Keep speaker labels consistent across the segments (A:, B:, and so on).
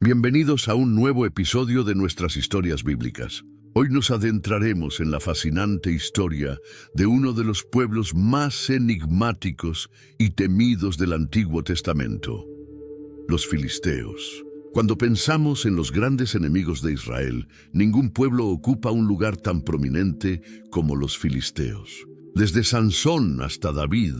A: Bienvenidos a un nuevo episodio de nuestras historias bíblicas. Hoy nos adentraremos en la fascinante historia de uno de los pueblos más enigmáticos y temidos del Antiguo Testamento, los filisteos. Cuando pensamos en los grandes enemigos de Israel, ningún pueblo ocupa un lugar tan prominente como los filisteos. Desde Sansón hasta David,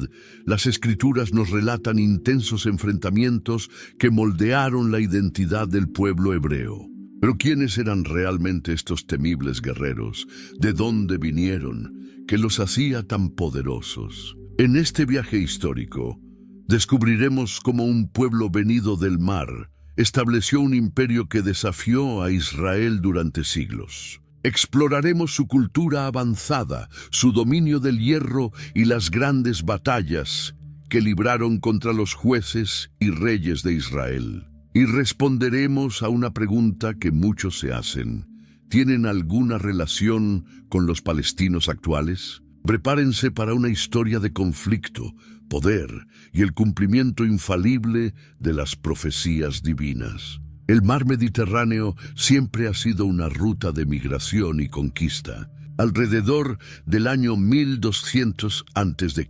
A: las Escrituras nos relatan intensos enfrentamientos que moldearon la identidad del pueblo hebreo. Pero ¿quiénes eran realmente estos temibles guerreros? ¿De dónde vinieron? ¿Qué los hacía tan poderosos? En este viaje histórico, descubriremos cómo un pueblo venido del mar estableció un imperio que desafió a Israel durante siglos. Exploraremos su cultura avanzada, su dominio del hierro y las grandes batallas que libraron contra los jueces y reyes de Israel. Y responderemos a una pregunta que muchos se hacen. ¿Tienen alguna relación con los palestinos actuales? Prepárense para una historia de conflicto, poder y el cumplimiento infalible de las profecías divinas. El mar Mediterráneo siempre ha sido una ruta de migración y conquista. Alrededor del año 1200 a.C.,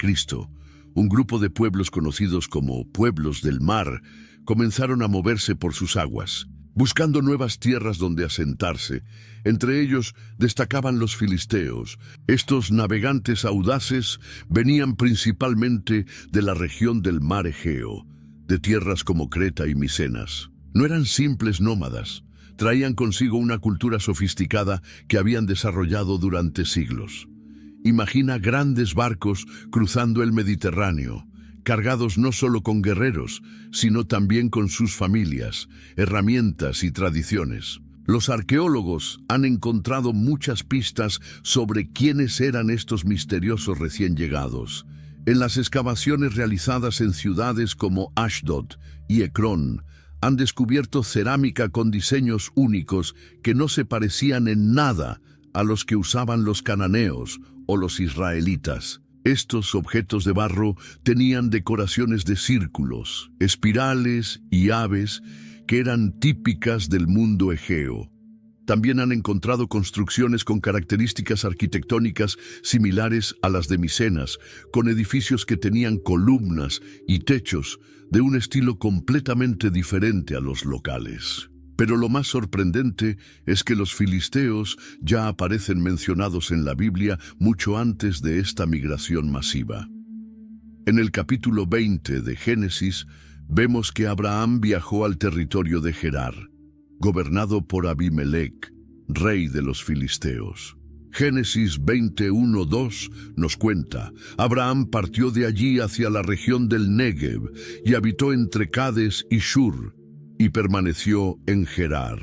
A: un grupo de pueblos conocidos como pueblos del mar comenzaron a moverse por sus aguas, buscando nuevas tierras donde asentarse. Entre ellos destacaban los filisteos. Estos navegantes audaces venían principalmente de la región del mar Egeo, de tierras como Creta y Micenas. No eran simples nómadas, traían consigo una cultura sofisticada que habían desarrollado durante siglos. Imagina grandes barcos cruzando el Mediterráneo, cargados no solo con guerreros, sino también con sus familias, herramientas y tradiciones. Los arqueólogos han encontrado muchas pistas sobre quiénes eran estos misteriosos recién llegados. En las excavaciones realizadas en ciudades como Ashdod y Ecrón, han descubierto cerámica con diseños únicos que no se parecían en nada a los que usaban los cananeos o los israelitas. Estos objetos de barro tenían decoraciones de círculos, espirales y aves que eran típicas del mundo egeo. También han encontrado construcciones con características arquitectónicas similares a las de Micenas, con edificios que tenían columnas y techos de un estilo completamente diferente a los locales. Pero lo más sorprendente es que los filisteos ya aparecen mencionados en la Biblia mucho antes de esta migración masiva. En el capítulo 20 de Génesis, vemos que Abraham viajó al territorio de Gerar, gobernado por Abimelec, rey de los filisteos. Génesis 21:2 nos cuenta: Abraham partió de allí hacia la región del Negev y habitó entre Cades y Shur, y permaneció en Gerar.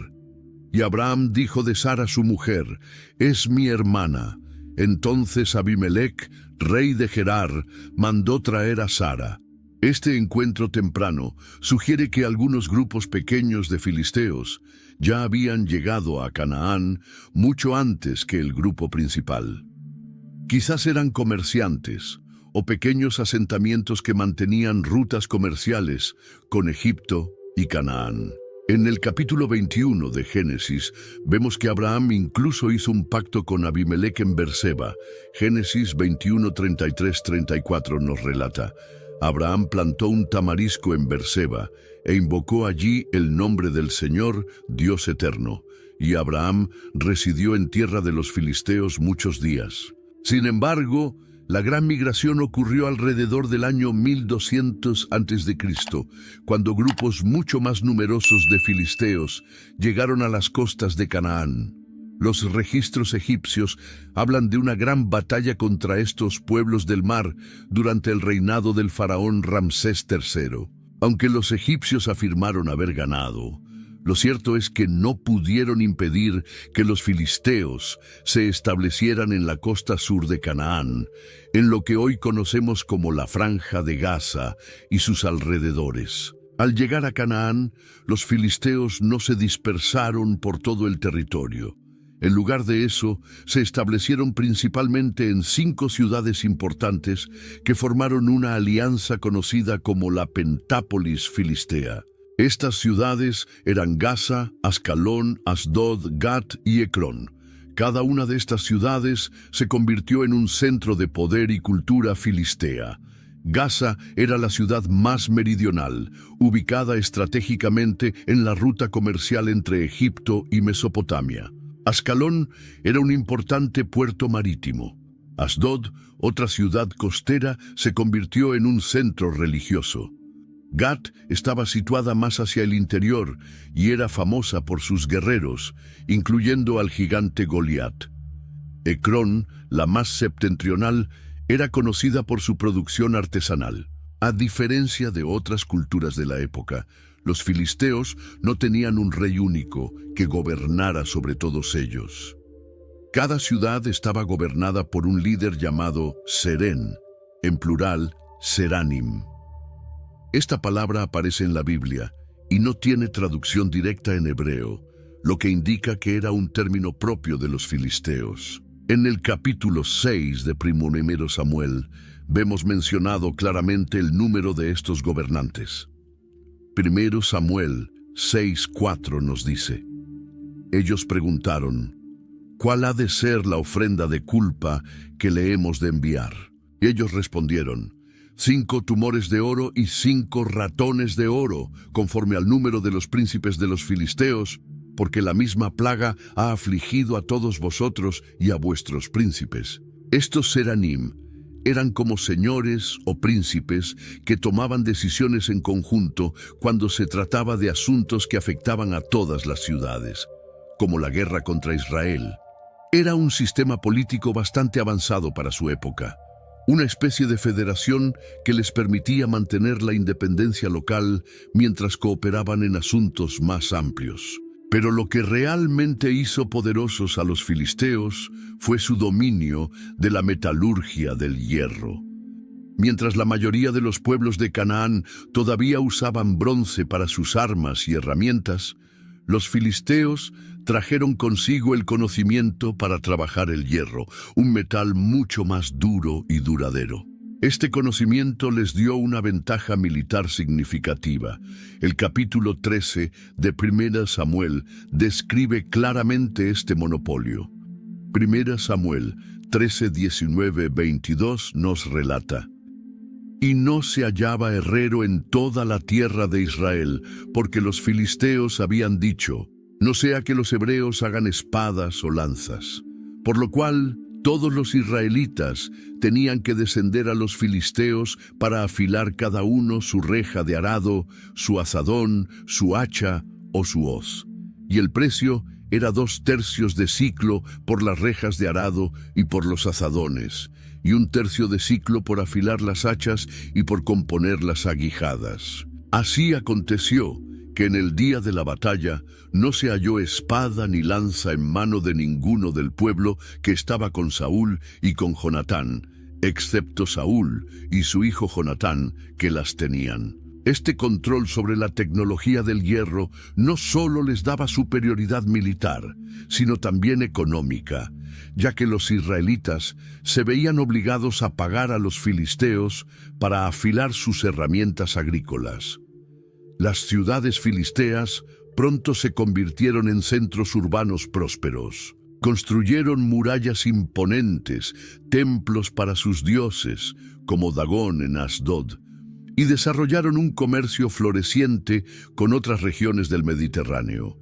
A: Y Abraham dijo de Sara su mujer: «Es mi hermana». Entonces Abimelec, rey de Gerar, mandó traer a Sara. Este encuentro temprano sugiere que algunos grupos pequeños de filisteos ya habían llegado a Canaán mucho antes que el grupo principal. Quizás eran comerciantes o pequeños asentamientos que mantenían rutas comerciales con Egipto y Canaán. En el capítulo 21 de Génesis vemos que Abraham incluso hizo un pacto con Abimelec en Berseba. Génesis 21:33-34 nos relata: Abraham plantó un tamarisco en Berseba e invocó allí el nombre del Señor, Dios eterno. Y Abraham residió en tierra de los filisteos muchos días. Sin embargo, la gran migración ocurrió alrededor del año 1200 a.C., cuando grupos mucho más numerosos de filisteos llegaron a las costas de Canaán. Los registros egipcios hablan de una gran batalla contra estos pueblos del mar durante el reinado del faraón Ramsés III. Aunque los egipcios afirmaron haber ganado, lo cierto es que no pudieron impedir que los filisteos se establecieran en la costa sur de Canaán, en lo que hoy conocemos como la Franja de Gaza y sus alrededores. Al llegar a Canaán, los filisteos no se dispersaron por todo el territorio. En lugar de eso, se establecieron principalmente en 5 ciudades importantes que formaron una alianza conocida como la Pentápolis Filistea. Estas ciudades eran Gaza, Ascalón, Asdod, Gat y Ecrón. Cada una de estas ciudades se convirtió en un centro de poder y cultura filistea. Gaza era la ciudad más meridional, ubicada estratégicamente en la ruta comercial entre Egipto y Mesopotamia. Ascalón era un importante puerto marítimo. Asdod, otra ciudad costera, se convirtió en un centro religioso. Gat estaba situada más hacia el interior y era famosa por sus guerreros, incluyendo al gigante Goliat. Ecrón, la más septentrional, era conocida por su producción artesanal. A diferencia de otras culturas de la época, los filisteos no tenían un rey único que gobernara sobre todos ellos. Cada ciudad estaba gobernada por un líder llamado Serén, en plural, Seranim. Esta palabra aparece en la Biblia y no tiene traducción directa en hebreo, lo que indica que era un término propio de los filisteos. En el capítulo 6 de Primero Samuel, vemos mencionado claramente el número de estos gobernantes. Primero Samuel 6:4 nos dice: ellos preguntaron, ¿cuál ha de ser la ofrenda de culpa que le hemos de enviar? Y ellos respondieron, 5 tumores de oro y 5 ratones de oro, conforme al número de los príncipes de los filisteos, porque la misma plaga ha afligido a todos vosotros y a vuestros príncipes. Estos Seranim eran como señores o príncipes que tomaban decisiones en conjunto cuando se trataba de asuntos que afectaban a todas las ciudades, como la guerra contra Israel. Era un sistema político bastante avanzado para su época, una especie de federación que les permitía mantener la independencia local mientras cooperaban en asuntos más amplios. Pero lo que realmente hizo poderosos a los filisteos fue su dominio de la metalurgia del hierro. Mientras la mayoría de los pueblos de Canaán todavía usaban bronce para sus armas y herramientas, los filisteos trajeron consigo el conocimiento para trabajar el hierro, un metal mucho más duro y duradero. Este conocimiento les dio una ventaja militar significativa. El capítulo 13 de 1 Samuel describe claramente este monopolio. 1 Samuel 13, 19, 22 nos relata: y no se hallaba herrero en toda la tierra de Israel, porque los filisteos habían dicho, no sea que los hebreos hagan espadas o lanzas. Por lo cual, todos los israelitas tenían que descender a los filisteos para afilar cada uno su reja de arado, su azadón, su hacha o su hoz. Y el precio era 2/3 de siclo por las rejas de arado y por los azadones, y 1/3 de siclo por afilar las hachas y por componer las aguijadas. Así aconteció que en el día de la batalla no se halló espada ni lanza en mano de ninguno del pueblo que estaba con Saúl y con Jonatán, excepto Saúl y su hijo Jonatán, que las tenían. Este control sobre la tecnología del hierro no solo les daba superioridad militar, sino también económica, ya que los israelitas se veían obligados a pagar a los filisteos para afilar sus herramientas agrícolas. Las ciudades filisteas pronto se convirtieron en centros urbanos prósperos. Construyeron murallas imponentes, templos para sus dioses, como Dagón en Asdod, y desarrollaron un comercio floreciente con otras regiones del Mediterráneo.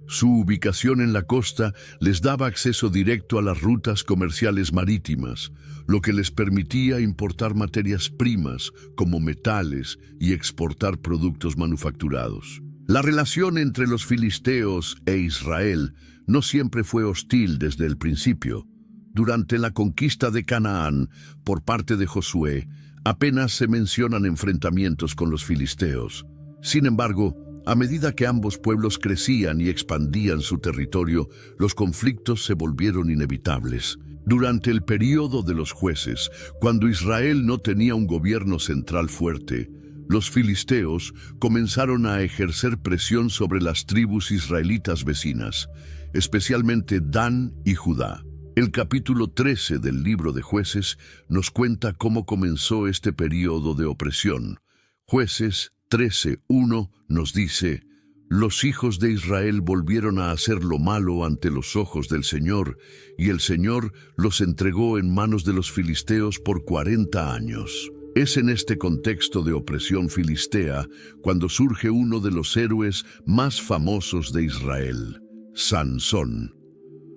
A: Su ubicación en la costa les daba acceso directo a las rutas comerciales marítimas, lo que les permitía importar materias primas como metales y exportar productos manufacturados. La relación entre los filisteos e Israel no siempre fue hostil desde el principio. Durante la conquista de Canaán por parte de Josué, apenas se mencionan enfrentamientos con los filisteos. Sin embargo, a medida que ambos pueblos crecían y expandían su territorio, los conflictos se volvieron inevitables. Durante el período de los jueces, cuando Israel no tenía un gobierno central fuerte, los filisteos comenzaron a ejercer presión sobre las tribus israelitas vecinas, especialmente Dan y Judá. El capítulo 13 del libro de Jueces nos cuenta cómo comenzó este período de opresión. Jueces 13:1 nos dice: los hijos de Israel volvieron a hacer lo malo ante los ojos del Señor, y el Señor los entregó en manos de los filisteos por 40 años. Es en este contexto de opresión filistea cuando surge uno de los héroes más famosos de Israel, Sansón.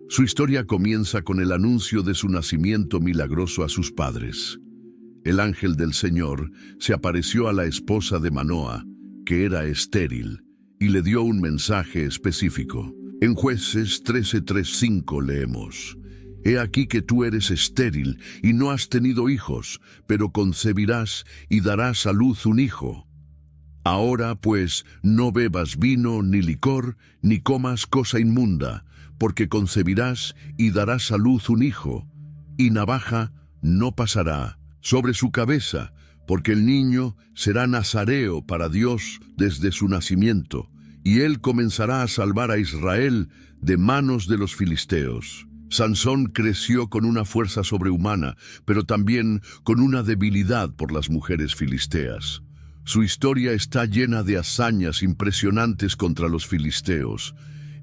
A: Su historia comienza con el anuncio de su nacimiento milagroso a sus padres. El ángel del Señor se apareció a la esposa de Manoa, que era estéril, y le dio un mensaje específico. En Jueces 13:3-5 leemos: He aquí que tú eres estéril y no has tenido hijos, pero concebirás y darás a luz un hijo. Ahora, pues, no bebas vino ni licor, ni comas cosa inmunda, porque concebirás y darás a luz un hijo, y navaja no pasará sobre su cabeza, porque el niño será nazareo para Dios desde su nacimiento, y él comenzará a salvar a Israel de manos de los filisteos. Sansón creció con una fuerza sobrehumana, pero también con una debilidad por las mujeres filisteas. Su historia está llena de hazañas impresionantes contra los filisteos.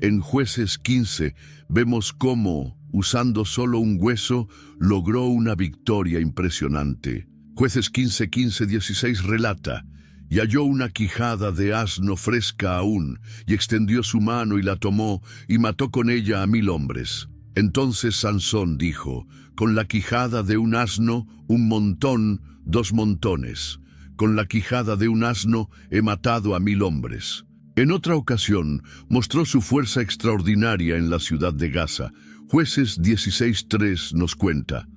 A: En Jueces 15 vemos cómo, usando solo un hueso, logró una victoria impresionante. Jueces 15:15-16 relata: y halló una quijada de asno fresca aún, y extendió su mano y la tomó, y mató con ella a 1000 hombres. Entonces Sansón dijo: con la quijada de un asno, un montón, 2 montones. Con la quijada de un asno he matado a 1000 hombres. En otra ocasión, mostró su fuerza extraordinaria en la ciudad de Gaza. Jueces 16:3 nos cuenta: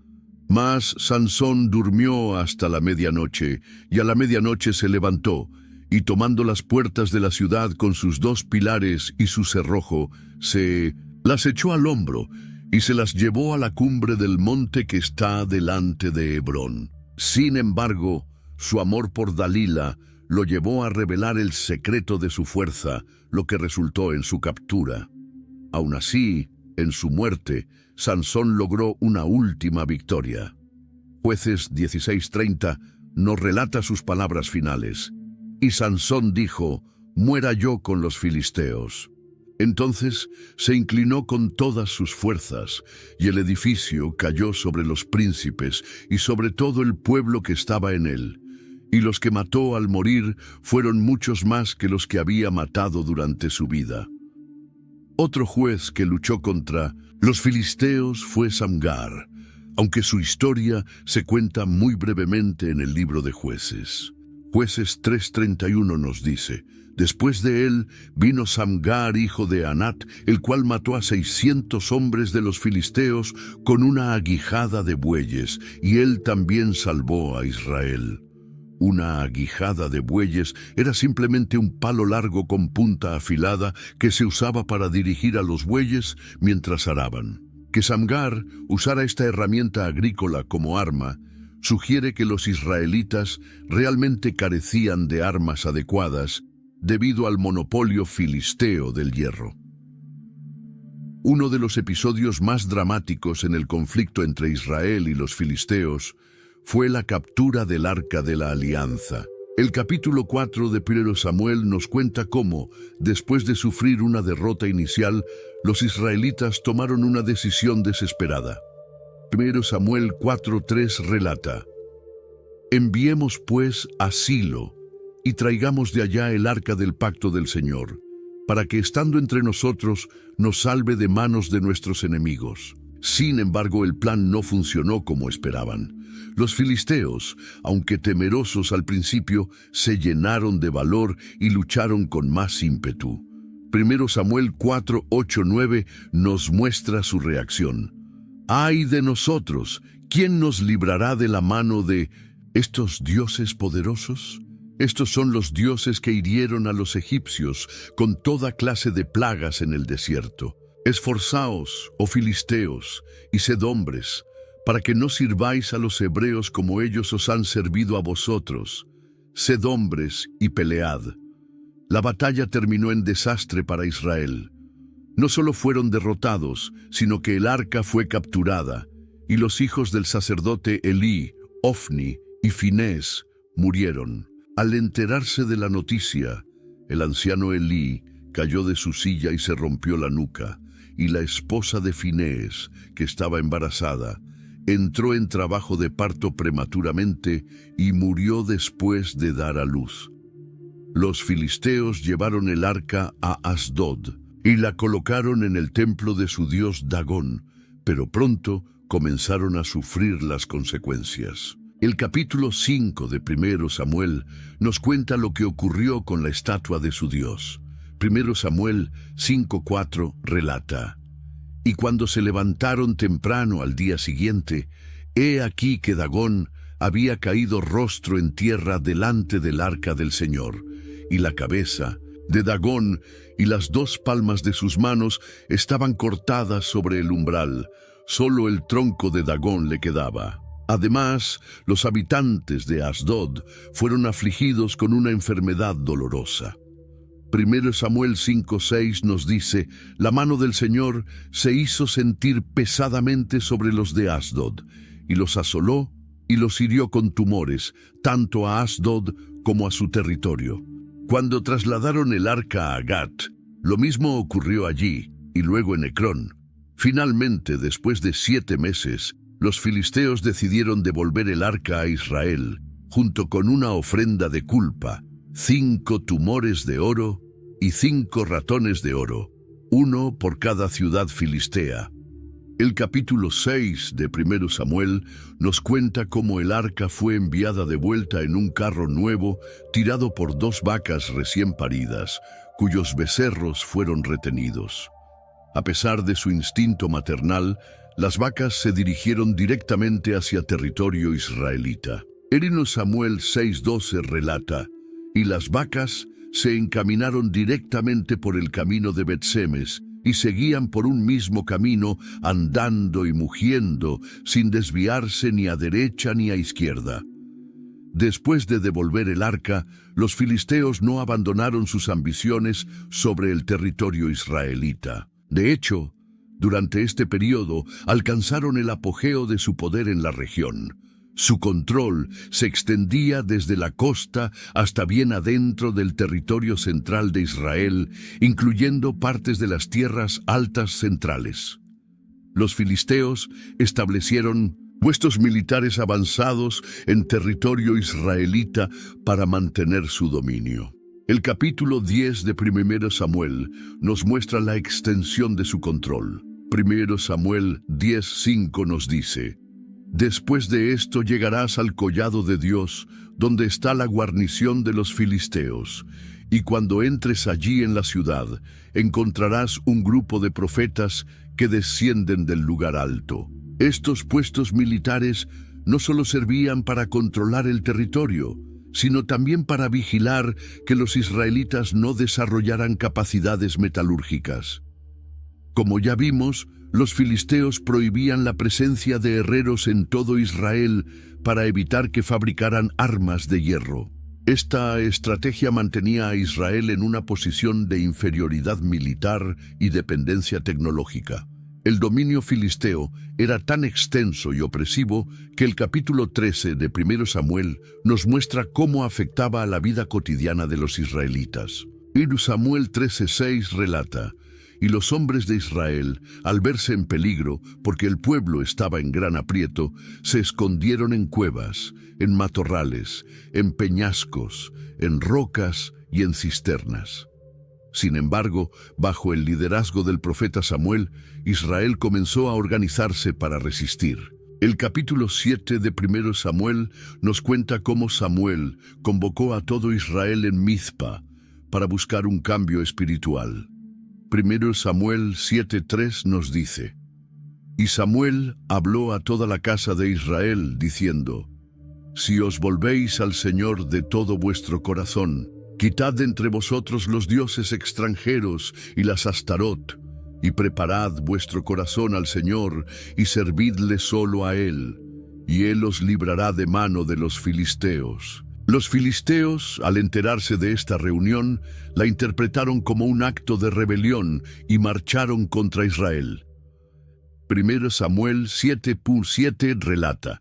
A: mas Sansón durmió hasta la medianoche, y a la medianoche se levantó, y tomando las puertas de la ciudad con sus 2 pilares y su cerrojo, se las echó al hombro, y se las llevó a la cumbre del monte que está delante de Hebrón. Sin embargo, su amor por Dalila lo llevó a revelar el secreto de su fuerza, lo que resultó en su captura. Aun así, en su muerte, Sansón logró una última victoria. Jueces 16:30 nos relata sus palabras finales: y Sansón dijo: muera yo con los filisteos. Entonces se inclinó con todas sus fuerzas, y el edificio cayó sobre los príncipes y sobre todo el pueblo que estaba en él. Y los que mató al morir fueron muchos más que los que había matado durante su vida. Otro juez que luchó contra los filisteos fue Samgar, aunque su historia se cuenta muy brevemente en el libro de Jueces. Jueces 3:31 nos dice: después de él vino Samgar, hijo de Anat, el cual mató a 600 hombres de los filisteos con una aguijada de bueyes, y él también salvó a Israel. Una aguijada de bueyes era simplemente un palo largo con punta afilada que se usaba para dirigir a los bueyes mientras araban. Que Samgar usara esta herramienta agrícola como arma sugiere que los israelitas realmente carecían de armas adecuadas debido al monopolio filisteo del hierro. Uno de los episodios más dramáticos en el conflicto entre Israel y los filisteos fue la captura del Arca de la Alianza. El capítulo 4 de 1 Samuel nos cuenta cómo, después de sufrir una derrota inicial, los israelitas tomaron una decisión desesperada. 1 Samuel 4:3 relata: enviemos pues a Silo, y traigamos de allá el arca del pacto del Señor, para que estando entre nosotros nos salve de manos de nuestros enemigos. Sin embargo, el plan no funcionó como esperaban. Los filisteos, aunque temerosos al principio, se llenaron de valor y lucharon con más ímpetu. 1 Samuel 4:8-9 nos muestra su reacción. ¡Ay de nosotros! ¿Quién nos librará de la mano de estos dioses poderosos? Estos son los dioses que hirieron a los egipcios con toda clase de plagas en el desierto. Esforzaos, oh filisteos, y sed hombres, para que no sirváis a los hebreos como ellos os han servido a vosotros. Sed hombres y pelead. La batalla terminó en desastre para Israel. No solo fueron derrotados, sino que el arca fue capturada, y los hijos del sacerdote Elí, Ofni y Finés murieron. Al enterarse de la noticia, el anciano Elí cayó de su silla y se rompió la nuca, y la esposa de Finees, que estaba embarazada, entró en trabajo de parto prematuramente y murió después de dar a luz. Los filisteos llevaron el arca a Asdod y la colocaron en el templo de su dios Dagón, pero pronto comenzaron a sufrir las consecuencias. El capítulo 5 de 1 Samuel nos cuenta lo que ocurrió con la estatua de su Dios. 1 Samuel 5:4 relata: Y cuando se levantaron temprano al día siguiente, he aquí que Dagón había caído rostro en tierra delante del arca del Señor, y la cabeza de Dagón y las 2 palmas de sus manos estaban cortadas sobre el umbral, solo el tronco de Dagón le quedaba. Además, los habitantes de Asdod fueron afligidos con una enfermedad dolorosa. 1 Samuel 5:6 nos dice: la mano del Señor se hizo sentir pesadamente sobre los de Asdod, y los asoló y los hirió con tumores, tanto a Asdod como a su territorio. Cuando trasladaron el arca a Gat, lo mismo ocurrió allí, y luego en Ecrón. Finalmente, después de 7 meses, los filisteos decidieron devolver el arca a Israel, junto con una ofrenda de culpa, 5 tumores de oro y 5 ratones de oro, 1 por cada ciudad filistea. El capítulo 6 de 1 Samuel nos cuenta cómo el arca fue enviada de vuelta en un carro nuevo, tirado por 2 vacas recién paridas, cuyos becerros fueron retenidos. A pesar de su instinto maternal, las vacas se dirigieron directamente hacia territorio israelita. 1 Samuel 6:12 relata: y las vacas se encaminaron directamente por el camino de Bet-Semes y seguían por un mismo camino, andando y mugiendo, sin desviarse ni a derecha ni a izquierda. Después de devolver el arca, los filisteos no abandonaron sus ambiciones sobre el territorio israelita. De hecho, durante este periodo alcanzaron el apogeo de su poder en la región. Su control se extendía desde la costa hasta bien adentro del territorio central de Israel, incluyendo partes de las tierras altas centrales. Los filisteos establecieron puestos militares avanzados en territorio israelita para mantener su dominio. El capítulo 10 de 1 Samuel nos muestra la extensión de su control. 1 Samuel 10:5 nos dice: después de esto llegarás al collado de Dios, donde está la guarnición de los filisteos, y cuando entres allí en la ciudad, encontrarás un grupo de profetas que descienden del lugar alto. Estos puestos militares no solo servían para controlar el territorio, sino también para vigilar que los israelitas no desarrollaran capacidades metalúrgicas. Como ya vimos, los filisteos prohibían la presencia de herreros en todo Israel para evitar que fabricaran armas de hierro. Esta estrategia mantenía a Israel en una posición de inferioridad militar y dependencia tecnológica. El dominio filisteo era tan extenso y opresivo que el capítulo 13 de 1 Samuel nos muestra cómo afectaba a la vida cotidiana de los israelitas. 1 Samuel 13:6 relata: y los hombres de Israel, al verse en peligro, porque el pueblo estaba en gran aprieto, se escondieron en cuevas, en matorrales, en peñascos, en rocas y en cisternas. Sin embargo, bajo el liderazgo del profeta Samuel, Israel comenzó a organizarse para resistir. El capítulo 7 de 1 Samuel nos cuenta cómo Samuel convocó a todo Israel en Mizpa para buscar un cambio espiritual. 1 Samuel 7:3 nos dice: y Samuel habló a toda la casa de Israel, diciendo: si os volvéis al Señor de todo vuestro corazón, quitad de entre vosotros los dioses extranjeros y las Astarot, y preparad vuestro corazón al Señor, y servidle solo a Él, y Él os librará de mano de los filisteos. Los filisteos, al enterarse de esta reunión, la interpretaron como un acto de rebelión y marcharon contra Israel. 1 Samuel 7:7 relata: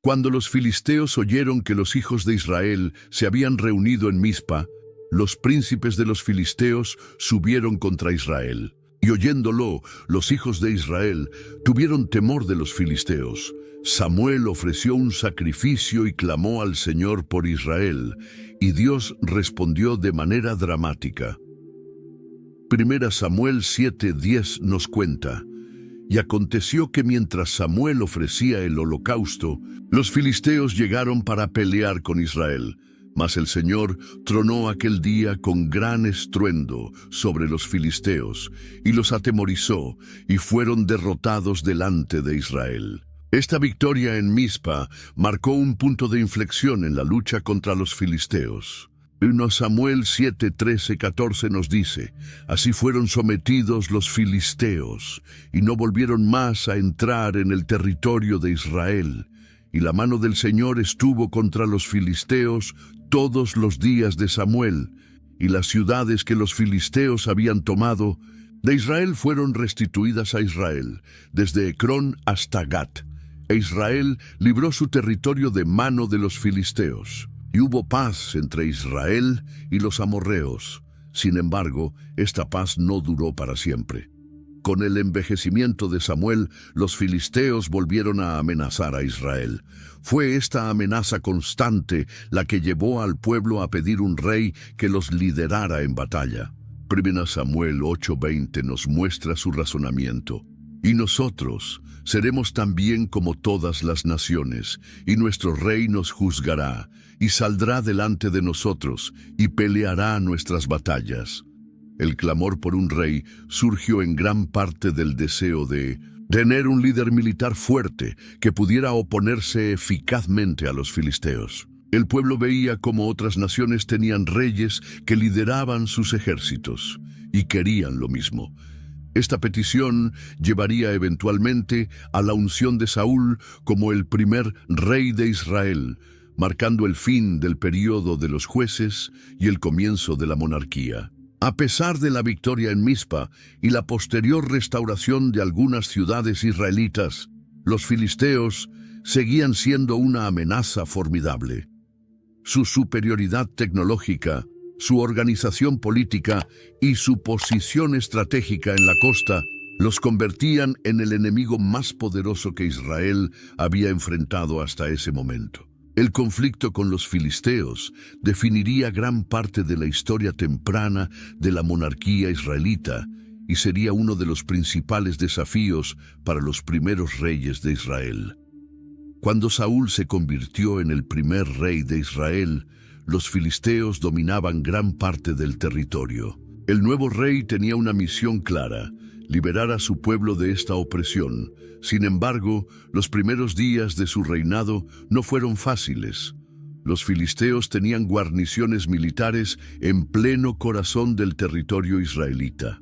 A: Cuando los filisteos oyeron que los hijos de Israel se habían reunido en Mizpa, los príncipes de los filisteos subieron contra Israel. Y oyéndolo, los hijos de Israel tuvieron temor de los filisteos. Samuel ofreció un sacrificio y clamó al Señor por Israel, y Dios respondió de manera dramática. Primera Samuel 7:10 nos cuenta: Y aconteció que mientras Samuel ofrecía el holocausto, los filisteos llegaron para pelear con Israel. Mas el Señor tronó aquel día con gran estruendo sobre los filisteos, y los atemorizó, y fueron derrotados delante de Israel. Esta victoria en Mizpa marcó un punto de inflexión en la lucha contra los filisteos. 1 Samuel 7, 13, 14 nos dice: Así fueron sometidos los filisteos, y no volvieron más a entrar en el territorio de Israel. Y la mano del Señor estuvo contra los filisteos todos los días de Samuel, y las ciudades que los filisteos habían tomado de Israel fueron restituidas a Israel, desde Ecrón hasta Gat. E Israel libró su territorio de mano de los filisteos. Y hubo paz entre Israel y los amorreos. Sin embargo, esta paz no duró para siempre. Con el envejecimiento de Samuel, los filisteos volvieron a amenazar a Israel. Fue esta amenaza constante la que llevó al pueblo a pedir un rey que los liderara en batalla. 1 Samuel 8:20 nos muestra su razonamiento. Y nosotros seremos también como todas las naciones, y nuestro rey nos juzgará, y saldrá delante de nosotros, y peleará nuestras batallas. El clamor por un rey surgió en gran parte del deseo de tener un líder militar fuerte que pudiera oponerse eficazmente a los filisteos. El pueblo veía cómo otras naciones tenían reyes que lideraban sus ejércitos, y querían lo mismo. Esta petición llevaría eventualmente a la unción de Saúl como el primer rey de Israel, marcando el fin del período de los jueces y el comienzo de la monarquía. A pesar de la victoria en Mizpa y la posterior restauración de algunas ciudades israelitas, los filisteos seguían siendo una amenaza formidable. Su superioridad tecnológica, su organización política y su posición estratégica en la costa los convertían en el enemigo más poderoso que Israel había enfrentado hasta ese momento. El conflicto con los filisteos definiría gran parte de la historia temprana de la monarquía israelita y sería uno de los principales desafíos para los primeros reyes de Israel. Cuando Saúl se convirtió en el primer rey de Israel, los filisteos dominaban gran parte del territorio. El nuevo rey tenía una misión clara: liberar a su pueblo de esta opresión. Sin embargo, los primeros días de su reinado no fueron fáciles. Los filisteos tenían guarniciones militares en pleno corazón del territorio israelita.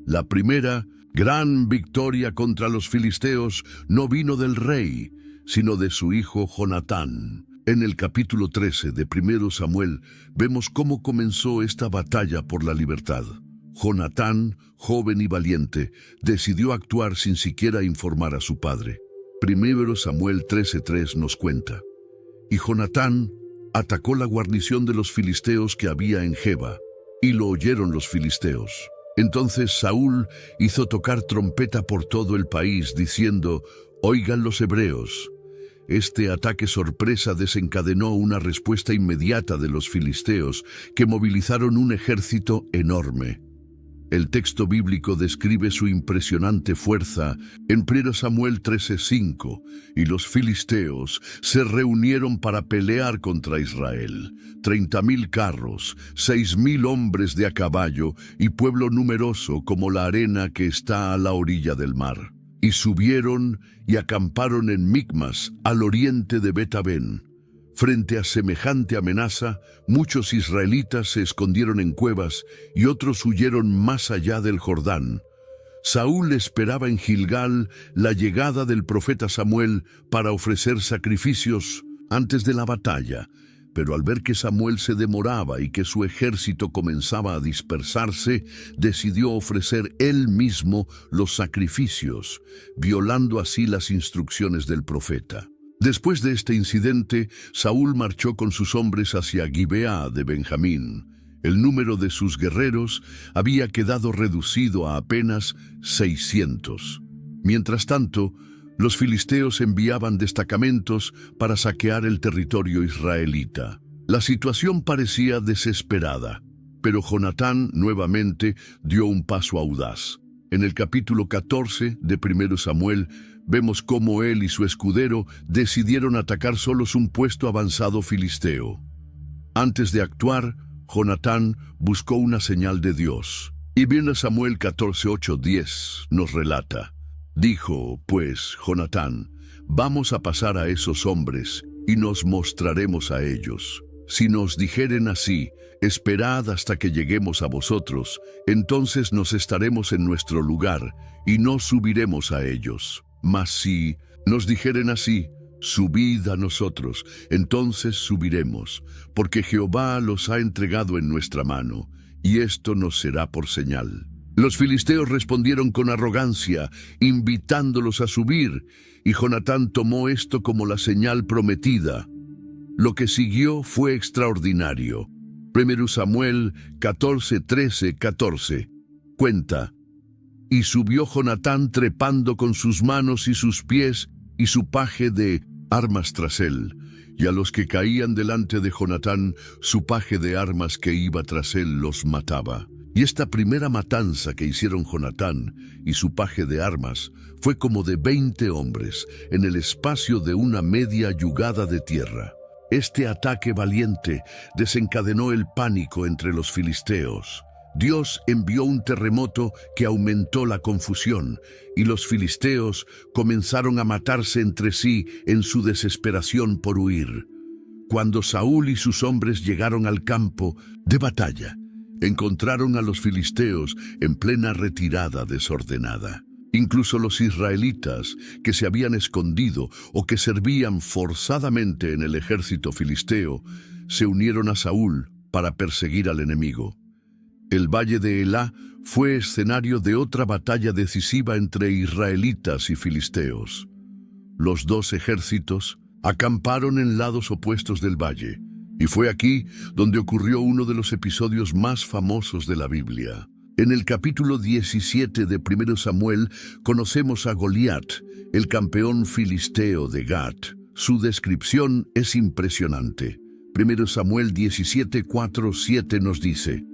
A: La primera gran victoria contra los filisteos no vino del rey, sino de su hijo Jonatán. En el capítulo 13 de 1 Samuel vemos cómo comenzó esta batalla por la libertad. Jonatán, joven y valiente, decidió actuar sin siquiera informar a su padre. 1 Samuel 13:3 nos cuenta: Y Jonatán atacó la guarnición de los filisteos que había en Geba, y lo oyeron los filisteos. Entonces Saúl hizo tocar trompeta por todo el país, diciendo: Oigan los hebreos. Este ataque sorpresa desencadenó una respuesta inmediata de los filisteos, que movilizaron un ejército enorme. El texto bíblico describe su impresionante fuerza en 1 Samuel 13:5, y los filisteos se reunieron para pelear contra Israel. 30,000 carros, 6,000 hombres de a caballo y pueblo numeroso como la arena que está a la orilla del mar. Y subieron y acamparon en Micmas, al oriente de Bet-Aven. Frente a semejante amenaza, muchos israelitas se escondieron en cuevas y otros huyeron más allá del Jordán. Saúl esperaba en Gilgal la llegada del profeta Samuel para ofrecer sacrificios antes de la batalla, pero al ver que Samuel se demoraba y que su ejército comenzaba a dispersarse, decidió ofrecer él mismo los sacrificios, violando así las instrucciones del profeta. Después de este incidente, Saúl marchó con sus hombres hacia Gibeá de Benjamín. El número de sus guerreros había quedado reducido a apenas 600. Mientras tanto, los filisteos enviaban destacamentos para saquear el territorio israelita. La situación parecía desesperada, pero Jonatán nuevamente dio un paso audaz. En el capítulo 14 de 1 Samuel, vemos cómo él y su escudero decidieron atacar solos un puesto avanzado filisteo. Antes de actuar, Jonatán buscó una señal de Dios. Y 1 Samuel 14:8-10 nos relata: dijo, pues, Jonatán, vamos a pasar a esos hombres y nos mostraremos a ellos. Si nos dijeren así, esperad hasta que lleguemos a vosotros, entonces nos estaremos en nuestro lugar y no subiremos a ellos. Mas si nos dijeren así, subid a nosotros, entonces subiremos, porque Jehová los ha entregado en nuestra mano, y esto nos será por señal. Los filisteos respondieron con arrogancia, invitándolos a subir, y Jonatán tomó esto como la señal prometida. Lo que siguió fue extraordinario. 1 Samuel 14:13-14 cuenta: y subió Jonatán trepando con sus manos y sus pies y su paje de armas tras él, y a los que caían delante de Jonatán, su paje de armas que iba tras él los mataba. Y esta primera matanza que hicieron Jonatán y su paje de armas fue como de 20 hombres en el espacio de una media yugada de tierra. Este ataque valiente desencadenó el pánico entre los filisteos. Dios envió un terremoto que aumentó la confusión, y los filisteos comenzaron a matarse entre sí en su desesperación por huir. Cuando Saúl y sus hombres llegaron al campo de batalla, encontraron a los filisteos en plena retirada desordenada. Incluso los israelitas que se habían escondido o que servían forzadamente en el ejército filisteo se unieron a Saúl para perseguir al enemigo. El valle de Elá fue escenario de otra batalla decisiva entre israelitas y filisteos. Los dos ejércitos acamparon en lados opuestos del valle, y fue aquí donde ocurrió uno de los episodios más famosos de la Biblia. En el capítulo 17 de 1 Samuel conocemos a Goliat, el campeón filisteo de Gat. Su descripción es impresionante. 1 Samuel 17:4-7 nos dice: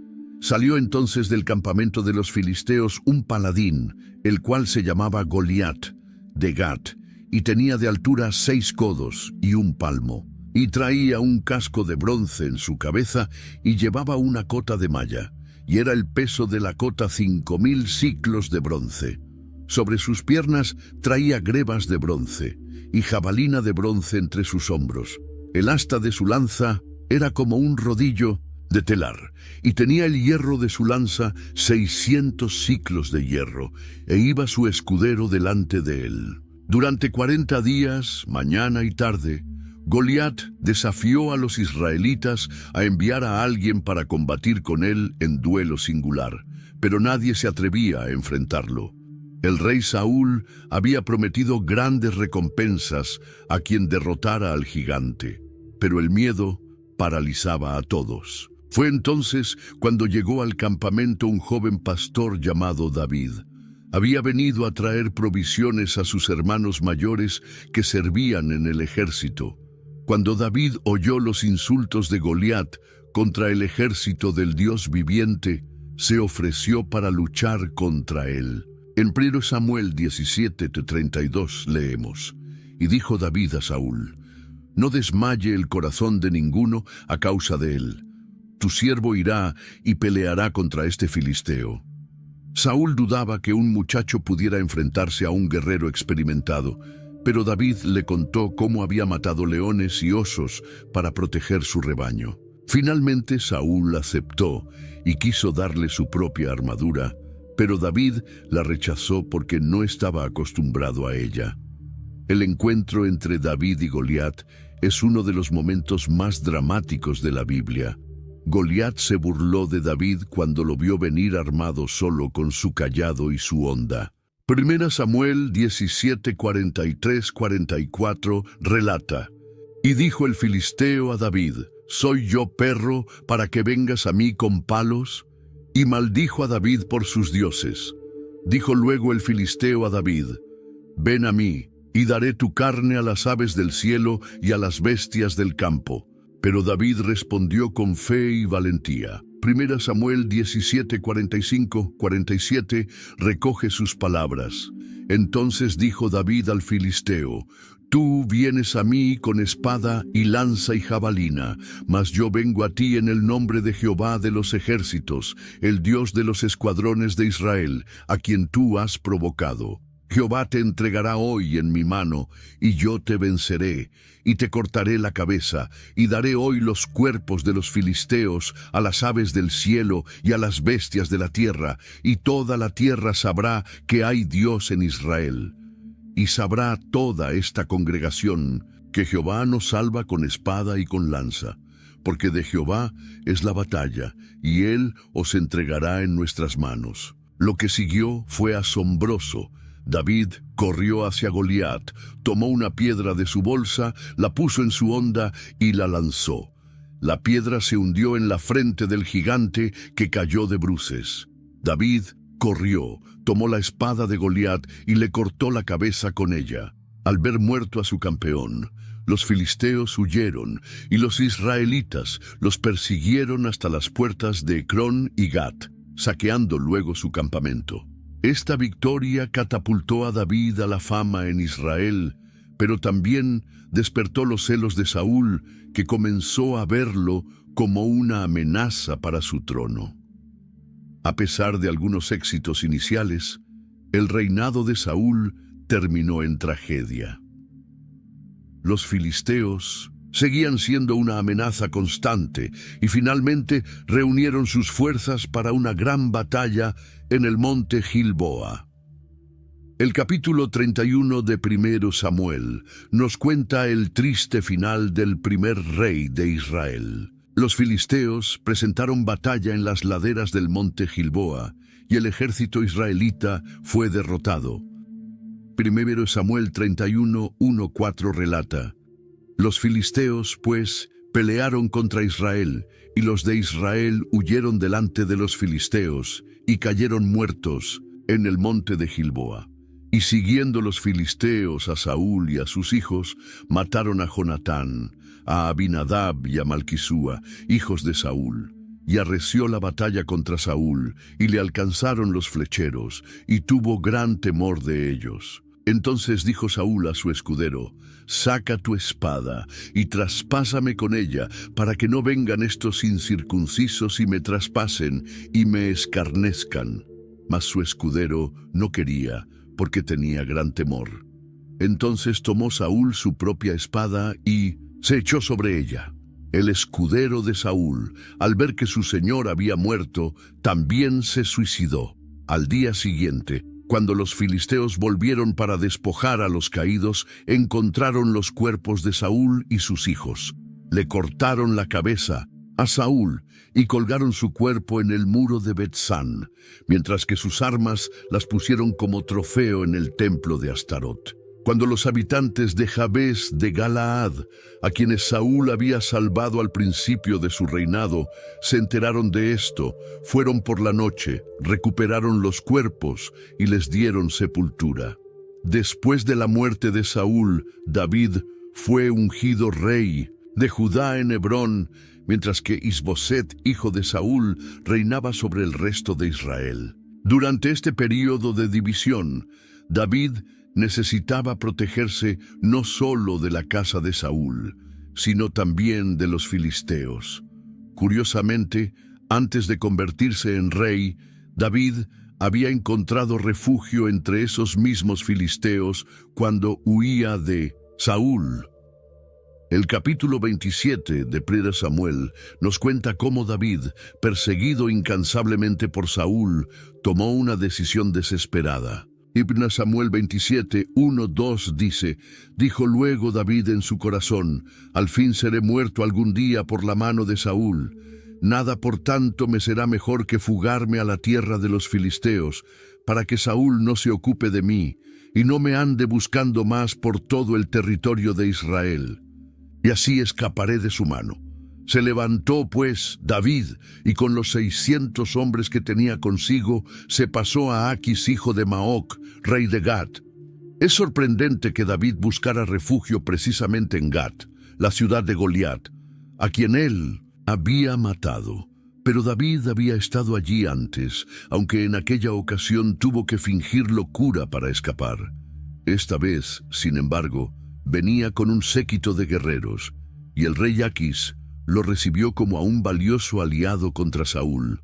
A: salió entonces del campamento de los filisteos un paladín, el cual se llamaba Goliat, de Gat, y tenía de altura 6 codos y 1 palmo, y traía un casco de bronce en su cabeza y llevaba una cota de malla, y era el peso de la cota 5000 siclos de bronce. Sobre sus piernas traía grebas de bronce, y jabalina de bronce entre sus hombros. El asta de su lanza era como un rodillo de telar, y tenía el hierro de su lanza 600 siclos de hierro, e iba su escudero delante de él. Durante 40 días, mañana y tarde, Goliat desafió a los israelitas a enviar a alguien para combatir con él en duelo singular, pero nadie se atrevía a enfrentarlo. El rey Saúl había prometido grandes recompensas a quien derrotara al gigante, pero el miedo paralizaba a todos. Fue entonces cuando llegó al campamento un joven pastor llamado David. Había venido a traer provisiones a sus hermanos mayores que servían en el ejército. Cuando David oyó los insultos de Goliat contra el ejército del Dios viviente, se ofreció para luchar contra él. En 1 Samuel 17:32 leemos: y dijo David a Saúl: no desmaye el corazón de ninguno a causa de él. Tu siervo irá y peleará contra este filisteo. Saúl dudaba que un muchacho pudiera enfrentarse a un guerrero experimentado, pero David le contó cómo había matado leones y osos para proteger su rebaño. Finalmente Saúl aceptó y quiso darle su propia armadura, pero David la rechazó porque no estaba acostumbrado a ella. El encuentro entre David y Goliat es uno de los momentos más dramáticos de la Biblia. Goliat se burló de David cuando lo vio venir armado solo con su cayado y su honda. Primera Samuel 17, 43, 44 relata: Y dijo el filisteo a David: ¿Soy yo perro para que vengas a mí con palos? Y maldijo a David por sus dioses. Dijo luego el filisteo a David: Ven a mí, y daré tu carne a las aves del cielo y a las bestias del campo. Pero David respondió con fe y valentía. Primera Samuel 17, 45, 47 recoge sus palabras. Entonces dijo David al filisteo: Tú vienes a mí con espada y lanza y jabalina, mas yo vengo a ti en el nombre de Jehová de los ejércitos, el Dios de los escuadrones de Israel, a quien tú has provocado. Jehová te entregará hoy en mi mano, y yo te venceré, y te cortaré la cabeza, y daré hoy los cuerpos de los filisteos a las aves del cielo y a las bestias de la tierra, y toda la tierra sabrá que hay Dios en Israel. Y sabrá toda esta congregación que Jehová nos salva con espada y con lanza, porque de Jehová es la batalla, y Él os entregará en nuestras manos. Lo que siguió fue asombroso. David corrió hacia Goliat, tomó una piedra de su bolsa, la puso en su honda y la lanzó. La piedra se hundió en la frente del gigante, que cayó de bruces. David corrió, tomó la espada de Goliat y le cortó la cabeza con ella. Al ver muerto a su campeón, los filisteos huyeron, y los israelitas los persiguieron hasta las puertas de Ecrón y Gat, saqueando luego su campamento. Esta victoria catapultó a David a la fama en Israel, pero también despertó los celos de Saúl, que comenzó a verlo como una amenaza para su trono. A pesar de algunos éxitos iniciales, el reinado de Saúl terminó en tragedia. Los filisteos seguían siendo una amenaza constante y finalmente reunieron sus fuerzas para una gran batalla en el monte Gilboa. El capítulo 31 de Primero Samuel nos cuenta el triste final del primer rey de Israel. Los filisteos presentaron batalla en las laderas del monte Gilboa y el ejército israelita fue derrotado. Primero Samuel 31, 1-4 relata: Los filisteos, pues, pelearon contra Israel, y los de Israel huyeron delante de los filisteos, y cayeron muertos en el monte de Gilboa. Y siguiendo los filisteos a Saúl y a sus hijos, mataron a Jonatán, a Abinadab y a Malquisúa, hijos de Saúl. Y arreció la batalla contra Saúl, y le alcanzaron los flecheros, y tuvo gran temor de ellos. Entonces dijo Saúl a su escudero: Saca tu espada y traspásame con ella, para que no vengan estos incircuncisos y me traspasen y me escarnezcan. Mas su escudero no quería, porque tenía gran temor. Entonces tomó Saúl su propia espada y se echó sobre ella. El escudero de Saúl, al ver que su señor había muerto, también se suicidó. Al día siguiente, cuando los filisteos volvieron para despojar a los caídos, encontraron los cuerpos de Saúl y sus hijos. Le cortaron la cabeza a Saúl y colgaron su cuerpo en el muro de Bet-San, mientras que sus armas las pusieron como trofeo en el templo de Astarot. Cuando los habitantes de Jabes de Galaad, a quienes Saúl había salvado al principio de su reinado, se enteraron de esto, fueron por la noche, recuperaron los cuerpos y les dieron sepultura. Después de la muerte de Saúl, David fue ungido rey de Judá en Hebrón, mientras que Isboset, hijo de Saúl, reinaba sobre el resto de Israel. Durante este período de división, David necesitaba protegerse no solo de la casa de Saúl, sino también de los filisteos. Curiosamente, antes de convertirse en rey, David había encontrado refugio entre esos mismos filisteos cuando huía de Saúl. El capítulo 27 de Primera Samuel nos cuenta cómo David, perseguido incansablemente por Saúl, tomó una decisión desesperada. Primera Samuel 27, 1-2 dice: Dijo luego David en su corazón: Al fin seré muerto algún día por la mano de Saúl. Nada, por tanto, me será mejor que fugarme a la tierra de los filisteos, para que Saúl no se ocupe de mí y no me ande buscando más por todo el territorio de Israel. Y así escaparé de su mano. Se levantó, pues, David, y con los 600 hombres que tenía consigo, se pasó a Aquis, hijo de Maoc, rey de Gat. Es sorprendente que David buscara refugio precisamente en Gat, la ciudad de Goliat, a quien él había matado. Pero David había estado allí antes, aunque en aquella ocasión tuvo que fingir locura para escapar. Esta vez, sin embargo, venía con un séquito de guerreros, y el rey Aquis lo recibió como a un valioso aliado contra Saúl.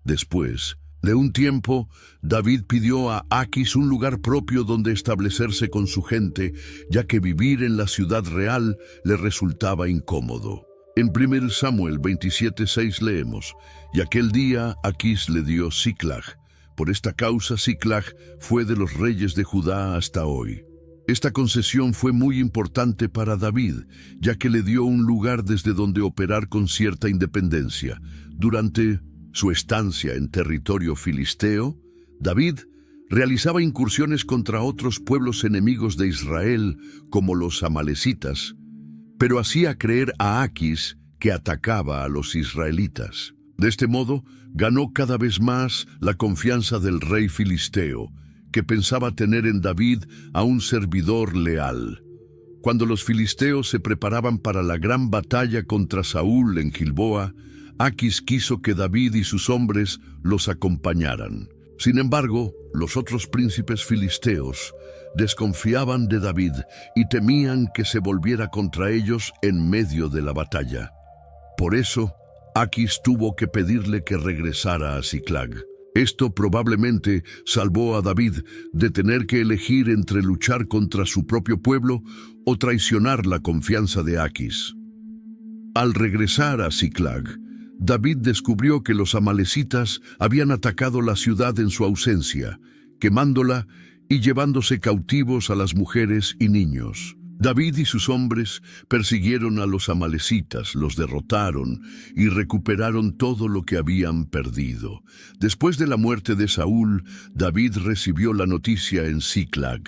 A: Después de un tiempo, David pidió a Aquis un lugar propio donde establecerse con su gente, ya que vivir en la ciudad real le resultaba incómodo. En 1 Samuel 27:6 leemos: «Y aquel día Aquis le dio Siclag. Por esta causa Siclag fue de los reyes de Judá hasta hoy». Esta concesión fue muy importante para David, ya que le dio un lugar desde donde operar con cierta independencia. Durante su estancia en territorio filisteo, David realizaba incursiones contra otros pueblos enemigos de Israel, como los amalecitas, pero hacía creer a Aquis que atacaba a los israelitas. De este modo, ganó cada vez más la confianza del rey filisteo, que pensaba tener en David a un servidor leal. Cuando los filisteos se preparaban para la gran batalla contra Saúl en Gilboa, Aquis quiso que David y sus hombres los acompañaran. Sin embargo, los otros príncipes filisteos desconfiaban de David y temían que se volviera contra ellos en medio de la batalla. Por eso, Aquis tuvo que pedirle que regresara a Siclag. Esto probablemente salvó a David de tener que elegir entre luchar contra su propio pueblo o traicionar la confianza de Aquis. Al regresar a Siclag, David descubrió que los amalecitas habían atacado la ciudad en su ausencia, quemándola y llevándose cautivos a las mujeres y niños. David y sus hombres persiguieron a los amalecitas, los derrotaron y recuperaron todo lo que habían perdido. Después de la muerte de Saúl, David recibió la noticia en Siclag.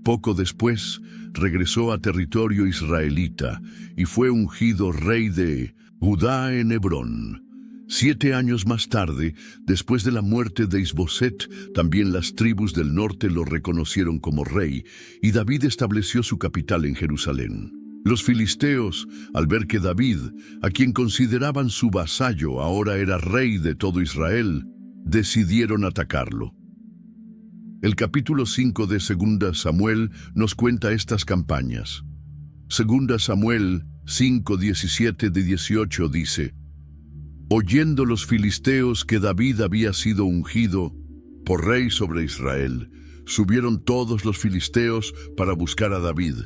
A: Poco después, regresó a territorio israelita y fue ungido rey de Judá en Hebrón. 7 años más tarde, después de la muerte de Isboset, también las tribus del norte lo reconocieron como rey, y David estableció su capital en Jerusalén. Los filisteos, al ver que David, a quien consideraban su vasallo, ahora era rey de todo Israel, decidieron atacarlo. El capítulo 5 de 2 Samuel nos cuenta estas campañas. 2 Samuel 5, 17-18 dice: «Oyendo los filisteos que David había sido ungido por rey sobre Israel, subieron todos los filisteos para buscar a David.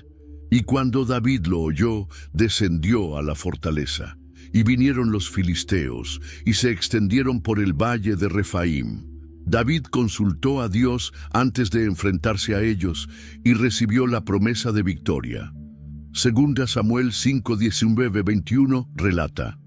A: Y cuando David lo oyó, descendió a la fortaleza. Y vinieron los filisteos, y se extendieron por el valle de Refaim. David consultó a Dios antes de enfrentarse a ellos, y recibió la promesa de victoria». 2 Samuel 5, 19-21 relata: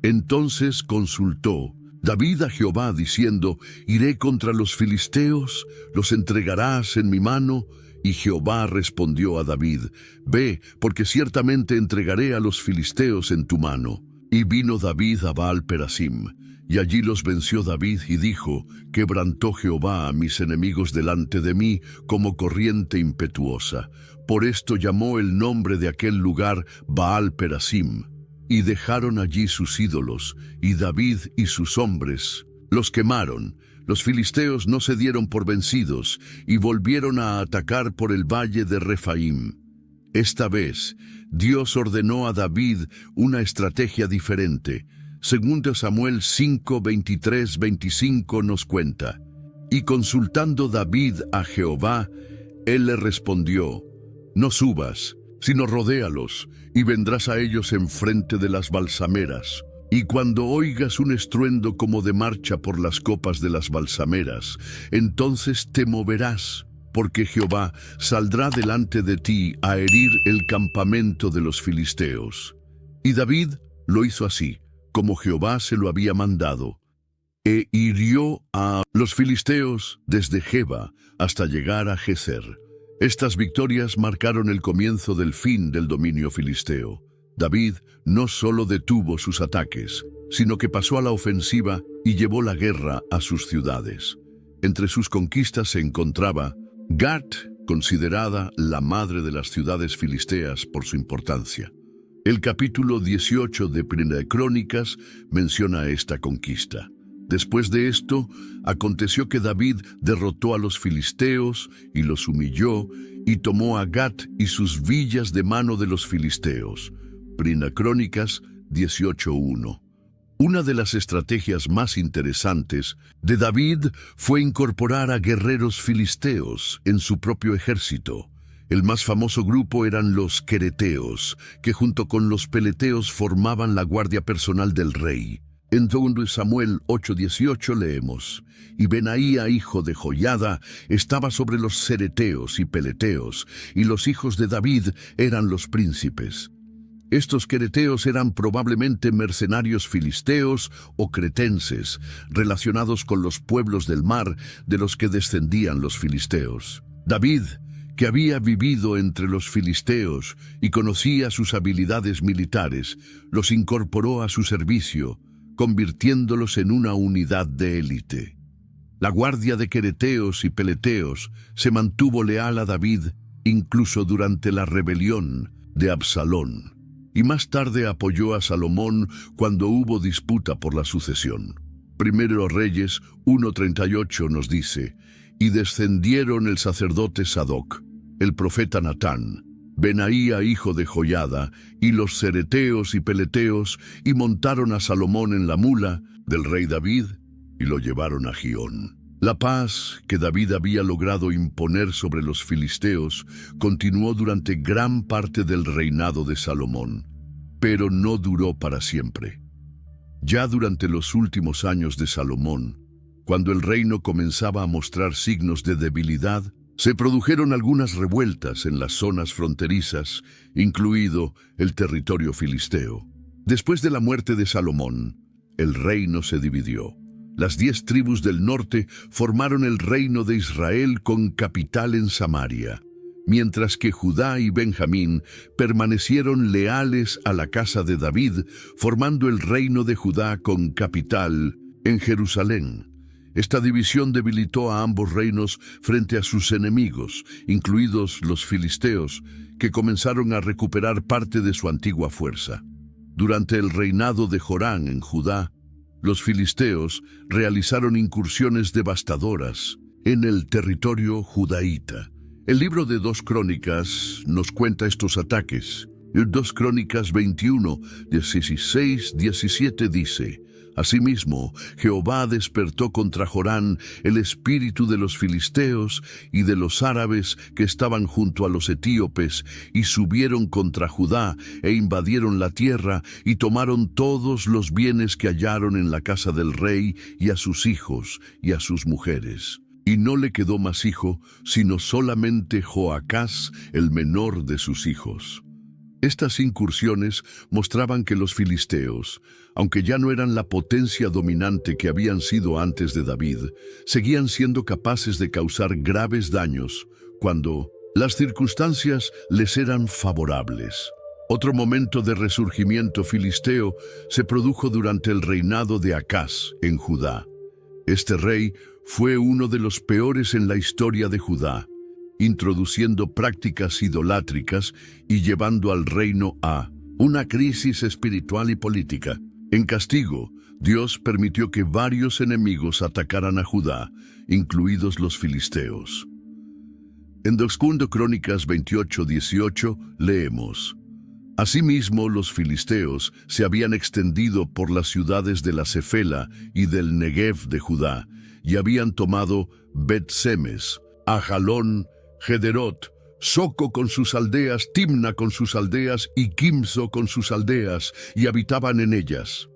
A: «Entonces consultó David a Jehová, diciendo: ¿Iré contra los filisteos? ¿Los entregarás en mi mano? Y Jehová respondió a David: Ve, porque ciertamente entregaré a los filisteos en tu mano. Y vino David a Baal-Perasim, y allí los venció David, y dijo: Quebrantó Jehová a mis enemigos delante de mí como corriente impetuosa. Por esto llamó el nombre de aquel lugar Baal-Perasim. Y dejaron allí sus ídolos, y David y sus hombres los quemaron. Los filisteos no se dieron por vencidos, y volvieron a atacar por el valle de Refaim. Esta vez, Dios ordenó a David una estrategia diferente. 2 Samuel 5, 23-25 nos cuenta: «Y consultando David a Jehová, él le respondió: No subas, sino rodéalos, y vendrás a ellos enfrente de las balsameras. Y cuando oigas un estruendo como de marcha por las copas de las balsameras, entonces te moverás, porque Jehová saldrá delante de ti a herir el campamento de los filisteos». Y David lo hizo así, como Jehová se lo había mandado. e hirió a los filisteos desde Geba hasta llegar a Gezer. Estas victorias marcaron el comienzo del fin del dominio filisteo. David no solo detuvo sus ataques, sino que pasó a la ofensiva y llevó la guerra a sus ciudades. Entre sus conquistas se encontraba Gat, considerada la madre de las ciudades filisteas por su importancia. El capítulo 18 de Primera de Crónicas menciona esta conquista. Después de esto, aconteció que David derrotó a los filisteos y los humilló, y tomó a Gat y sus villas de mano de los filisteos. Primera Crónicas 18:1. Una de las estrategias más interesantes de David fue incorporar a guerreros filisteos en su propio ejército. El más famoso grupo eran los quereteos, que junto con los peleteos formaban la guardia personal del rey. En 2 Samuel 8:18 leemos: y Benaía, hijo de Joiada, estaba sobre los cereteos y peleteos, y los hijos de David eran los príncipes. Estos quereteos eran probablemente mercenarios filisteos o cretenses, relacionados con los pueblos del mar de los que descendían los filisteos. David, que había vivido entre los filisteos y conocía sus habilidades militares, los incorporó a su servicio, convirtiéndolos en una unidad de élite. La guardia de quereteos y peleteos se mantuvo leal a David incluso durante la rebelión de Absalón, y más tarde apoyó a Salomón cuando hubo disputa por la sucesión. Primero Reyes 1:38 nos dice: y descendieron el sacerdote Sadoc, el profeta Natán, Benaía hijo de Joiada, y los cereteos y peleteos, y montaron a Salomón en la mula del rey David, y lo llevaron a Gión. La paz que David había logrado imponer sobre los filisteos continuó durante gran parte del reinado de Salomón, pero no duró para siempre. Ya durante los últimos años de Salomón, cuando el reino comenzaba a mostrar signos de debilidad, se produjeron algunas revueltas en las zonas fronterizas, incluido el territorio filisteo. Después de la muerte de Salomón, el reino se dividió. Las 10 tribus del norte formaron el reino de Israel con capital en Samaria, mientras que Judá y Benjamín permanecieron leales a la casa de David, formando el reino de Judá con capital en Jerusalén. Esta división debilitó a ambos reinos frente a sus enemigos, incluidos los filisteos, que comenzaron a recuperar parte de su antigua fuerza. Durante el reinado de Jorán en Judá, los filisteos realizaron incursiones devastadoras en el territorio judaíta. El libro de 2 Crónicas nos cuenta estos ataques. En 2 Crónicas 21, 16-17 dice: asimismo, Jehová despertó contra Jorán el espíritu de los filisteos y de los árabes que estaban junto a los etíopes, y subieron contra Judá e invadieron la tierra y tomaron todos los bienes que hallaron en la casa del rey, y a sus hijos y a sus mujeres. Y no le quedó más hijo, sino solamente Joacás, el menor de sus hijos. Estas incursiones mostraban que los filisteos, aunque ya no eran la potencia dominante que habían sido antes de David, seguían siendo capaces de causar graves daños cuando las circunstancias les eran favorables. Otro momento de resurgimiento filisteo se produjo durante el reinado de Acaz en Judá. Este rey fue uno de los peores en la historia de Judá, introduciendo prácticas idolátricas y llevando al reino a una crisis espiritual y política. En castigo, Dios permitió que varios enemigos atacaran a Judá, incluidos los filisteos. En 2 Crónicas 28-18 leemos: asimismo, los filisteos se habían extendido por las ciudades de la Cefela y del Negev de Judá, y habían tomado Bet-Semes, Ajalón, Gederot, Soco con sus aldeas, Timna con sus aldeas y Quimso con sus aldeas, y habitaban en ellas.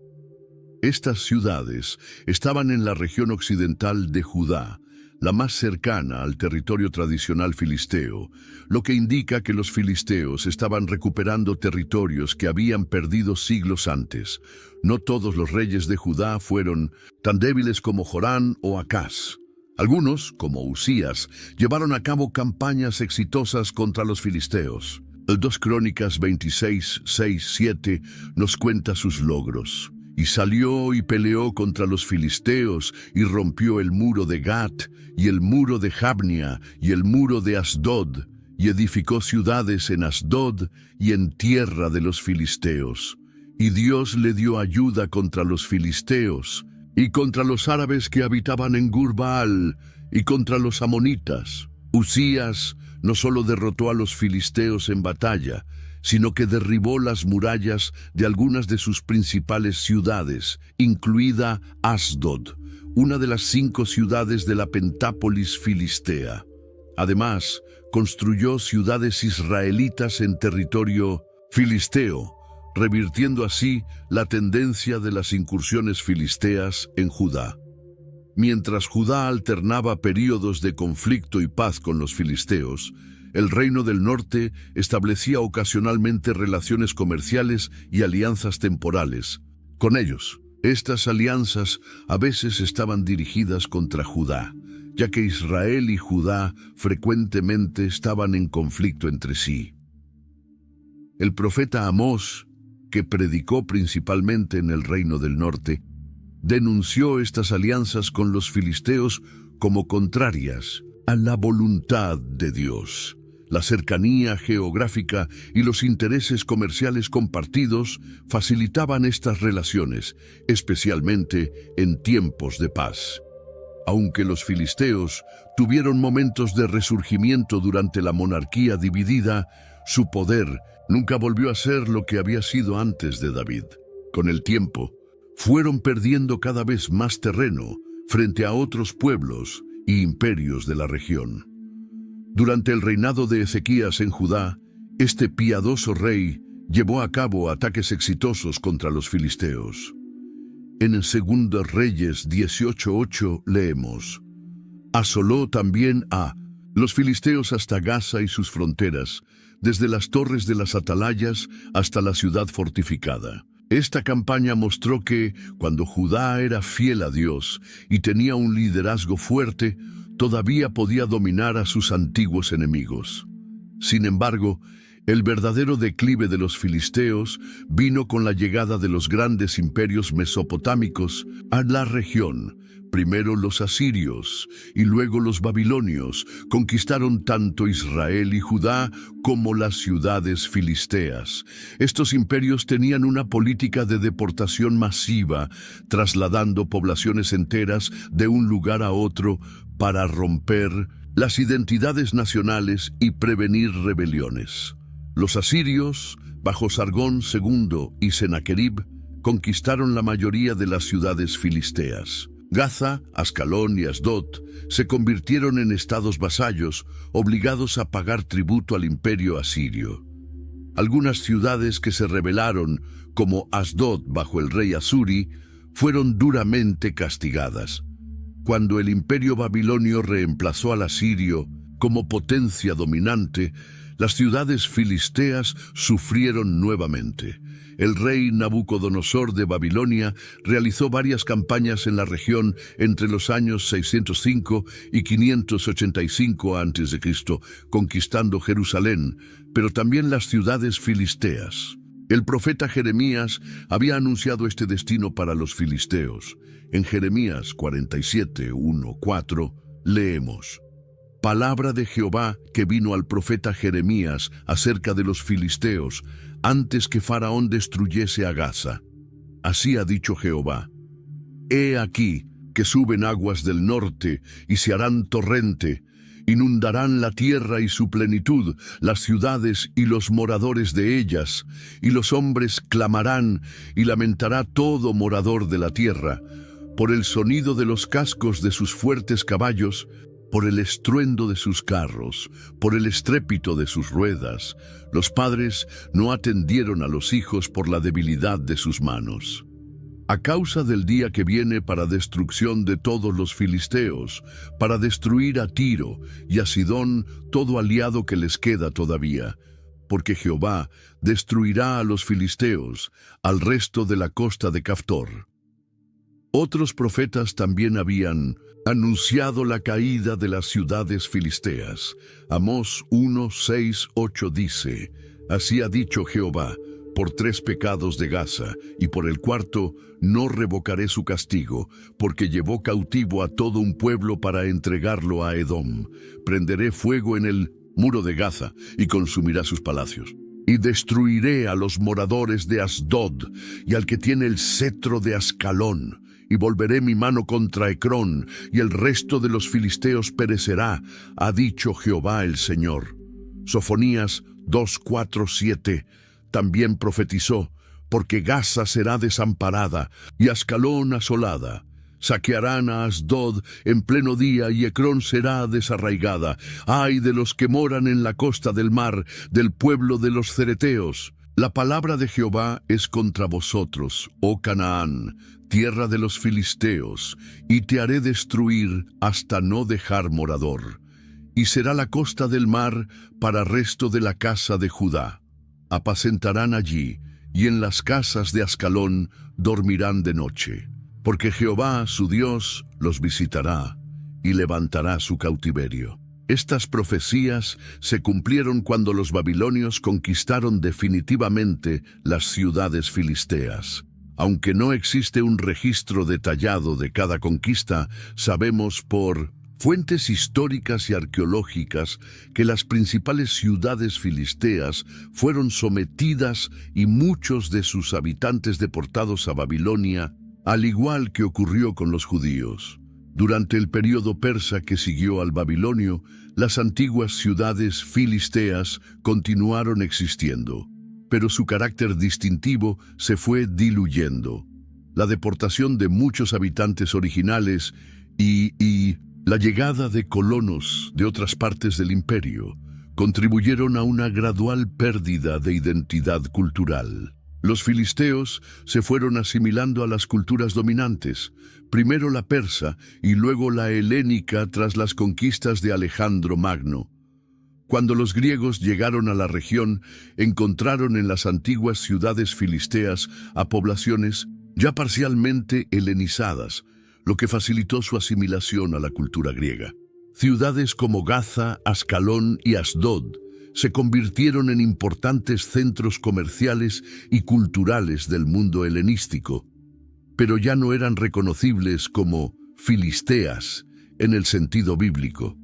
A: Estas ciudades estaban en la región occidental de Judá, la más cercana al territorio tradicional filisteo, lo que indica que los filisteos estaban recuperando territorios que habían perdido siglos antes. No todos los reyes de Judá fueron tan débiles como Jorán o Acaz. Algunos, como Usías, llevaron a cabo campañas exitosas contra los filisteos. El 2 Crónicas 26, 6, 7 nos cuenta sus logros. Y salió y peleó contra los filisteos, y rompió el muro de Gat, y el muro de Jabnia, y el muro de Asdod, y edificó ciudades en Asdod y en tierra de los filisteos. Y Dios le dio ayuda contra los filisteos, y contra los árabes que habitaban en Gur-Baal, y contra los amonitas. Usías no solo derrotó a los filisteos en batalla, sino que derribó las murallas de algunas de sus principales ciudades, incluida Asdod, una de las 5 ciudades de la Pentápolis filistea. Además, construyó ciudades israelitas en territorio filisteo, revirtiendo así la tendencia de las incursiones filisteas en Judá. Mientras Judá alternaba períodos de conflicto y paz con los filisteos, el reino del norte establecía ocasionalmente relaciones comerciales y alianzas temporales con ellos. Estas alianzas a veces estaban dirigidas contra Judá, ya que Israel y Judá frecuentemente estaban en conflicto entre sí. El profeta Amós, que predicó principalmente en el reino del norte, denunció estas alianzas con los filisteos como contrarias a la voluntad de Dios. La cercanía geográfica y los intereses comerciales compartidos facilitaban estas relaciones, especialmente en tiempos de paz. Aunque los filisteos tuvieron momentos de resurgimiento durante la monarquía dividida, su poder nunca volvió a ser lo que había sido antes de David. Con el tiempo, fueron perdiendo cada vez más terreno frente a otros pueblos y imperios de la región. Durante el reinado de Ezequías en Judá, este piadoso rey llevó a cabo ataques exitosos contra los filisteos. En el 2 Reyes 18:8 leemos: asoló también a los filisteos hasta Gaza y sus fronteras, desde las torres de las atalayas hasta la ciudad fortificada. Esta campaña mostró que, cuando Judá era fiel a Dios y tenía un liderazgo fuerte, todavía podía dominar a sus antiguos enemigos. Sin embargo, el verdadero declive de los filisteos vino con la llegada de los grandes imperios mesopotámicos a la región. Primero los asirios y luego los babilonios conquistaron tanto Israel y Judá como las ciudades filisteas. Estos imperios tenían una política de deportación masiva, trasladando poblaciones enteras de un lugar a otro para romper las identidades nacionales y prevenir rebeliones. Los asirios, bajo Sargón II y Sennacherib, conquistaron la mayoría de las ciudades filisteas. Gaza, Ascalón y Asdod se convirtieron en estados vasallos, obligados a pagar tributo al imperio asirio. Algunas ciudades que se rebelaron, como Asdod bajo el rey Asuri, fueron duramente castigadas. Cuando el imperio babilonio reemplazó al asirio como potencia dominante, las ciudades filisteas sufrieron nuevamente. El rey Nabucodonosor de Babilonia realizó varias campañas en la región entre los años 605 y 585 a.C., conquistando Jerusalén, pero también las ciudades filisteas. El profeta Jeremías había anunciado este destino para los filisteos. En Jeremías 47, 1, 4, leemos: palabra de Jehová que vino al profeta Jeremías acerca de los filisteos, antes que Faraón destruyese a Gaza. Así ha dicho Jehová: he aquí que suben aguas del norte y se harán torrente, inundarán la tierra y su plenitud, las ciudades y los moradores de ellas, y los hombres clamarán y lamentará todo morador de la tierra, por el sonido de los cascos de sus fuertes caballos, por el estruendo de sus carros, por el estrépito de sus ruedas. Los padres no atendieron a los hijos por la debilidad de sus manos. a causa del día que viene para destrucción de todos los filisteos, para destruir a Tiro y a Sidón todo aliado que les queda todavía, porque Jehová destruirá a los filisteos, al resto de la costa de Caftor. Otros profetas también habían anunciado la caída de las ciudades filisteas. Amós 1, 6, 8 dice: Así ha dicho Jehová, por 3 pecados de Gaza, y por el 4 no revocaré su castigo, porque llevó cautivo a todo un pueblo para entregarlo a Edom. Prenderé fuego en el muro de Gaza, y consumirá sus palacios. Y destruiré a los moradores de Asdod, y al que tiene el cetro de Ascalón. Y volveré mi mano contra Ecrón, y el resto de los filisteos perecerá, ha dicho Jehová el Señor. Sofonías 2, 4, 7 también profetizó, porque Gaza será desamparada, y Ascalón asolada. Saquearán a Asdod en pleno día, y Ecrón será desarraigada. ¡Ay de los que moran en la costa del mar, del pueblo de los cereteos! La palabra de Jehová es contra vosotros, oh Canaán, tierra de los filisteos, y te haré destruir hasta no dejar morador. Y será la costa del mar para resto de la casa de Judá. Apacentarán allí, y en las casas de Ascalón dormirán de noche. Porque Jehová, su Dios, los visitará, y levantará su cautiverio. Estas profecías se cumplieron cuando los babilonios conquistaron definitivamente las ciudades filisteas. Aunque no existe un registro detallado de cada conquista, sabemos por fuentes históricas y arqueológicas que las principales ciudades filisteas fueron sometidas y muchos de sus habitantes deportados a Babilonia, al igual que ocurrió con los judíos. Durante el período persa que siguió al babilonio, las antiguas ciudades filisteas continuaron existiendo, pero su carácter distintivo se fue diluyendo. La deportación de muchos habitantes originales y la llegada de colonos de otras partes del imperio contribuyeron a una gradual pérdida de identidad cultural. Los filisteos se fueron asimilando a las culturas dominantes, primero la persa y luego la helénica tras las conquistas de Alejandro Magno. Cuando los griegos llegaron a la región, encontraron en las antiguas ciudades filisteas a poblaciones ya parcialmente helenizadas, lo que facilitó su asimilación a la cultura griega. Ciudades como Gaza, Ascalón y Asdod se convirtieron en importantes centros comerciales y culturales del mundo helenístico, pero ya no eran reconocibles como filisteas en el sentido bíblico.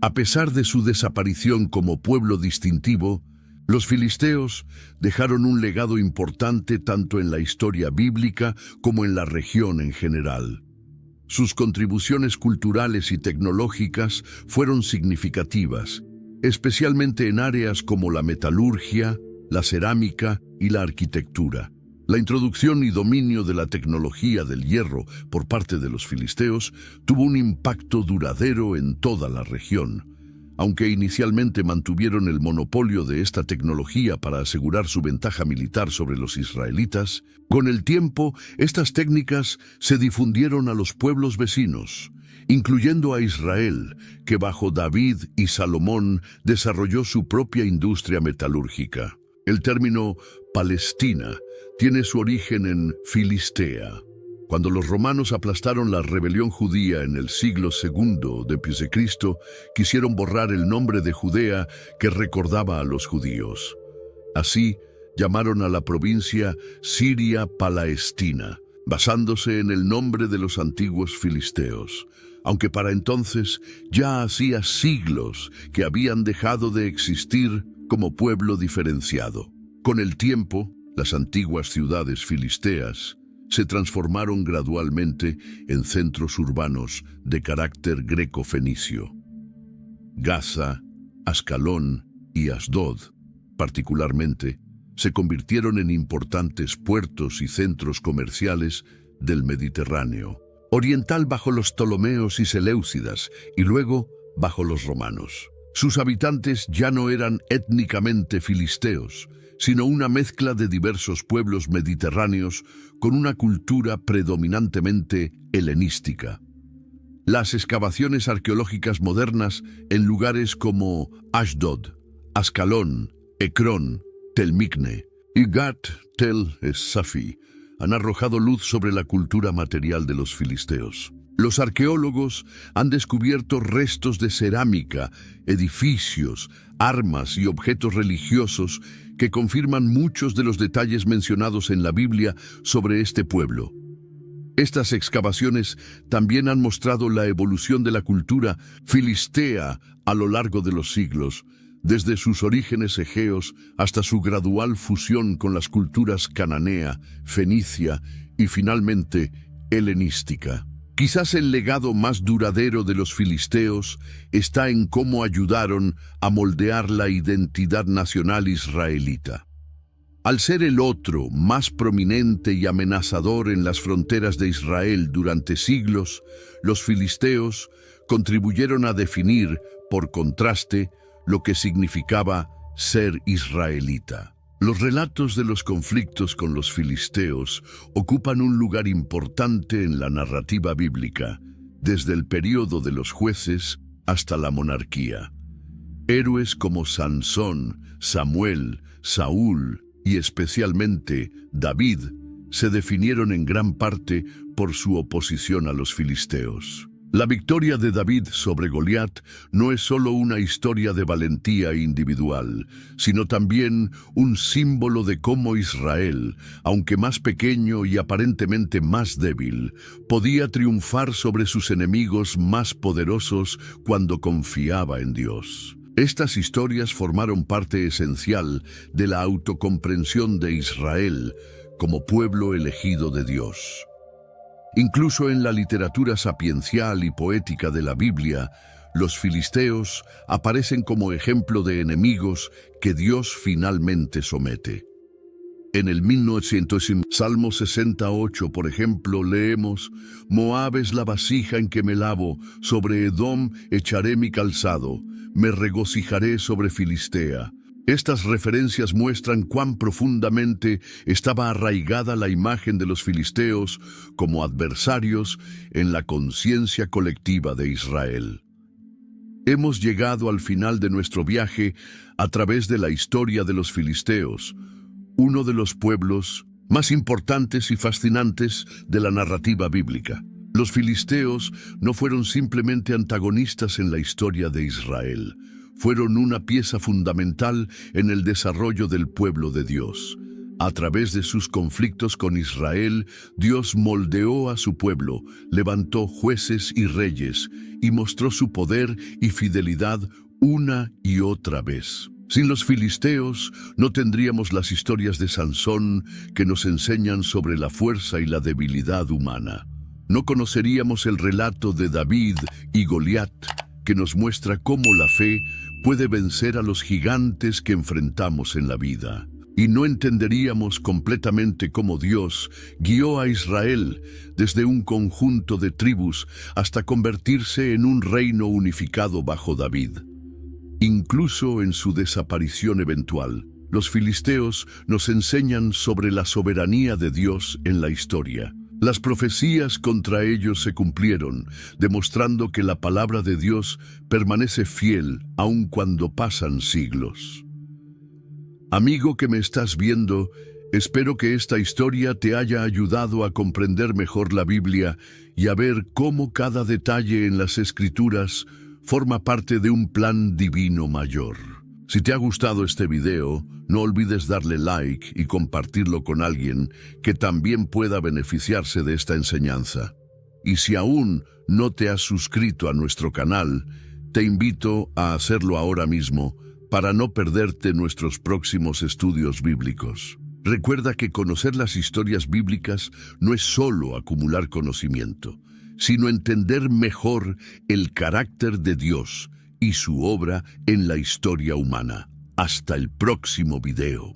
A: A pesar de su desaparición como pueblo distintivo, los filisteos dejaron un legado importante tanto en la historia bíblica como en la región en general. Sus contribuciones culturales y tecnológicas fueron significativas, especialmente en áreas como la metalurgia, la cerámica y la arquitectura. La introducción y dominio de la tecnología del hierro por parte de los filisteos tuvo un impacto duradero en toda la región. Aunque inicialmente mantuvieron el monopolio de esta tecnología para asegurar su ventaja militar sobre los israelitas, con el tiempo estas técnicas se difundieron a los pueblos vecinos, incluyendo a Israel, que bajo David y Salomón desarrolló su propia industria metalúrgica. El término Palestina tiene su origen en Filistea. Cuando los romanos aplastaron la rebelión judía en el siglo II d.C., quisieron borrar el nombre de Judea que recordaba a los judíos. Así, llamaron a la provincia Siria Palestina, basándose en el nombre de los antiguos filisteos, aunque para entonces ya hacía siglos que habían dejado de existir como pueblo diferenciado. Con el tiempo, las antiguas ciudades filisteas se transformaron gradualmente en centros urbanos de carácter greco-fenicio. Gaza, Ascalón y Asdod, particularmente, se convirtieron en importantes puertos y centros comerciales del Mediterráneo oriental bajo los Ptolomeos y Seleucidas y luego bajo los romanos. Sus habitantes ya no eran étnicamente filisteos, sino una mezcla de diversos pueblos mediterráneos con una cultura predominantemente helenística. Las excavaciones arqueológicas modernas en lugares como Ashdod, Ascalón, Ecrón, Telmicne y Gat Tel Safi han arrojado luz sobre la cultura material de los filisteos. Los arqueólogos han descubierto restos de cerámica, edificios, armas y objetos religiosos que confirman muchos de los detalles mencionados en la Biblia sobre este pueblo. Estas excavaciones también han mostrado la evolución de la cultura filistea a lo largo de los siglos, desde sus orígenes egeos hasta su gradual fusión con las culturas cananea, fenicia y finalmente helenística. Quizás el legado más duradero de los filisteos está en cómo ayudaron a moldear la identidad nacional israelita. Al ser el otro más prominente y amenazador en las fronteras de Israel durante siglos, los filisteos contribuyeron a definir, por contraste, lo que significaba ser israelita. Los relatos de los conflictos con los filisteos ocupan un lugar importante en la narrativa bíblica, desde el período de los jueces hasta la monarquía. Héroes como Sansón, Samuel, Saúl y especialmente David se definieron en gran parte por su oposición a los filisteos. La victoria de David sobre Goliat no es solo una historia de valentía individual, sino también un símbolo de cómo Israel, aunque más pequeño y aparentemente más débil, podía triunfar sobre sus enemigos más poderosos cuando confiaba en Dios. Estas historias formaron parte esencial de la autocomprensión de Israel como pueblo elegido de Dios. Incluso en la literatura sapiencial y poética de la Biblia, los filisteos aparecen como ejemplo de enemigos que Dios finalmente somete. En el 1900, Salmo 68, por ejemplo, leemos: Moab es la vasija en que me lavo, sobre Edom echaré mi calzado, me regocijaré sobre Filistea. Estas referencias muestran cuán profundamente estaba arraigada la imagen de los filisteos como adversarios en la conciencia colectiva de Israel. Hemos llegado al final de nuestro viaje a través de la historia de los filisteos, uno de los pueblos más importantes y fascinantes de la narrativa bíblica. Los filisteos no fueron simplemente antagonistas en la historia de Israel. Fueron una pieza fundamental en el desarrollo del pueblo de Dios. A través de sus conflictos con Israel, Dios moldeó a su pueblo, levantó jueces y reyes, y mostró su poder y fidelidad una y otra vez. Sin los filisteos, no tendríamos las historias de Sansón que nos enseñan sobre la fuerza y la debilidad humana. No conoceríamos el relato de David y Goliat, que nos muestra cómo la fe puede vencer a los gigantes que enfrentamos en la vida. Y no entenderíamos completamente cómo Dios guió a Israel desde un conjunto de tribus hasta convertirse en un reino unificado bajo David. Incluso en su desaparición eventual, los filisteos nos enseñan sobre la soberanía de Dios en la historia. Las profecías contra ellos se cumplieron, demostrando que la palabra de Dios permanece fiel aun cuando pasan siglos. Amigo que me estás viendo, espero que esta historia te haya ayudado a comprender mejor la Biblia y a ver cómo cada detalle en las Escrituras forma parte de un plan divino mayor. Si te ha gustado este video, no olvides darle like y compartirlo con alguien que también pueda beneficiarse de esta enseñanza. Y si aún no te has suscrito a nuestro canal, te invito a hacerlo ahora mismo para no perderte nuestros próximos estudios bíblicos. Recuerda que conocer las historias bíblicas no es solo acumular conocimiento, sino entender mejor el carácter de Dios y su obra en la historia humana. Hasta el próximo video.